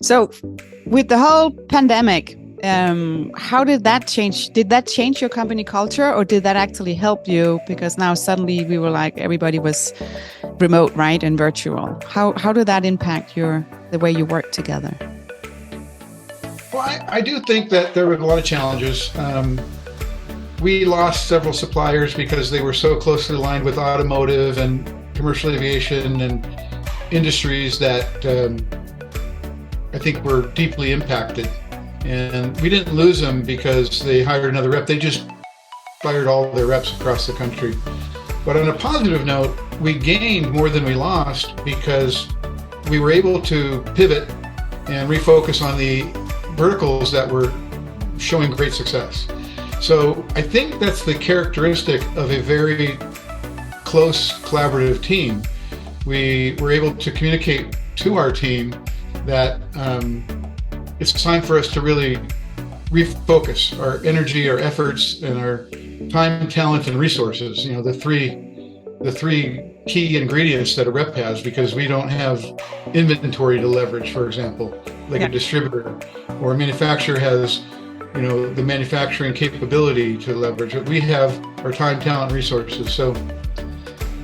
So with the whole pandemic, how did that change? Did that change your company culture, or did that actually help you? Because now suddenly we were like, everybody was remote, right? And virtual. How did that impact the way you work together? Well, I do think that there were a lot of challenges. We lost several suppliers because they were so closely aligned with automotive and commercial aviation and industries that I think were deeply impacted. And we didn't lose them because they hired another rep. They just fired all their reps across the country. But on a positive note, we gained more than we lost because we were able to pivot and refocus on the verticals that were showing great success. So I think that's the characteristic of a very close collaborative team. We were able to communicate to our team that it's time for us to really refocus our energy, our efforts, and our time, talent, and resources. You know, the three key ingredients that a rep has, because we don't have inventory to leverage, for example, like a distributor, or a manufacturer has, you know, the manufacturing capability to leverage. We have our time, talent, resources. So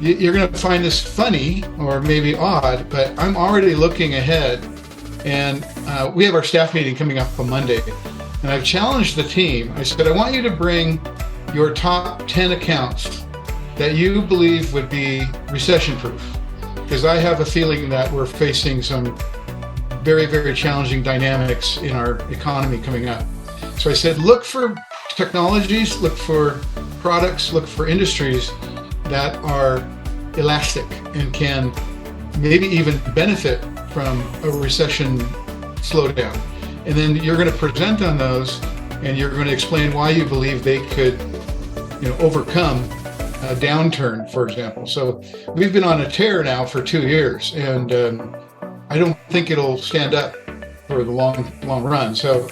you're going to find this funny or maybe odd, but I'm already looking ahead. And we have our staff meeting coming up on Monday. And I've challenged the team. I said, I want you to bring your top 10 accounts that you believe would be recession-proof. Because I have a feeling that we're facing some very, very challenging dynamics in our economy coming up. So I said, look for technologies, look for products, look for industries that are elastic and can maybe even benefit from a recession slowdown. And then you're going to present on those, and you're going to explain why you believe they could, you know, overcome a downturn, for example. So we've been on a tear now for 2 years, and I don't think it'll stand up for the long run. So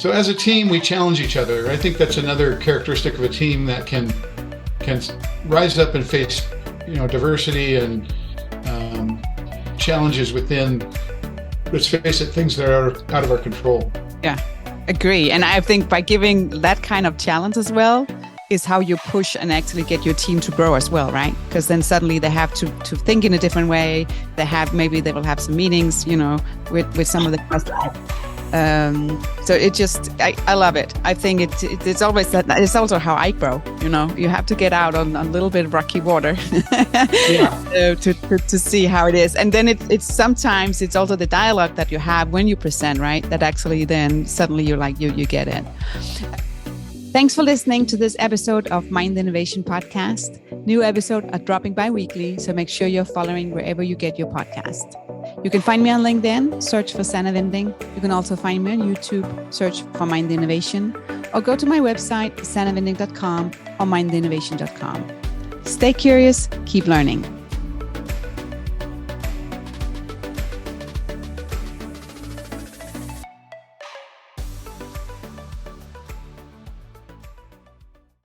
as a team, we challenge each other. I think that's another characteristic of a team that can rise up and face, you know, diversity and challenges within, let's face it, things that are out of our control. Yeah, agree. And I think by giving that kind of challenge as well is how you push and actually get your team to grow as well, right? Because then suddenly they have to think in a different way. Maybe they will have some meetings, you know, with some of the customers. So it just, I love it. I think it's always that. It's also how I grow. You know, you have to get out on a little bit of rocky water to see how it is. And then it's sometimes it's also the dialogue that you have when you present, right? That actually then suddenly you're like you get it. Thanks for listening to this episode of Mind the Innovation Podcast. New episodes are dropping bi-weekly, so make sure you're following wherever you get your podcast. You can find me on LinkedIn, search for Sanna Winding. You can also find me on YouTube, search for Mind the Innovation, or go to my website, sannawinding.com or mindtheinnovation.com. Stay curious, keep learning.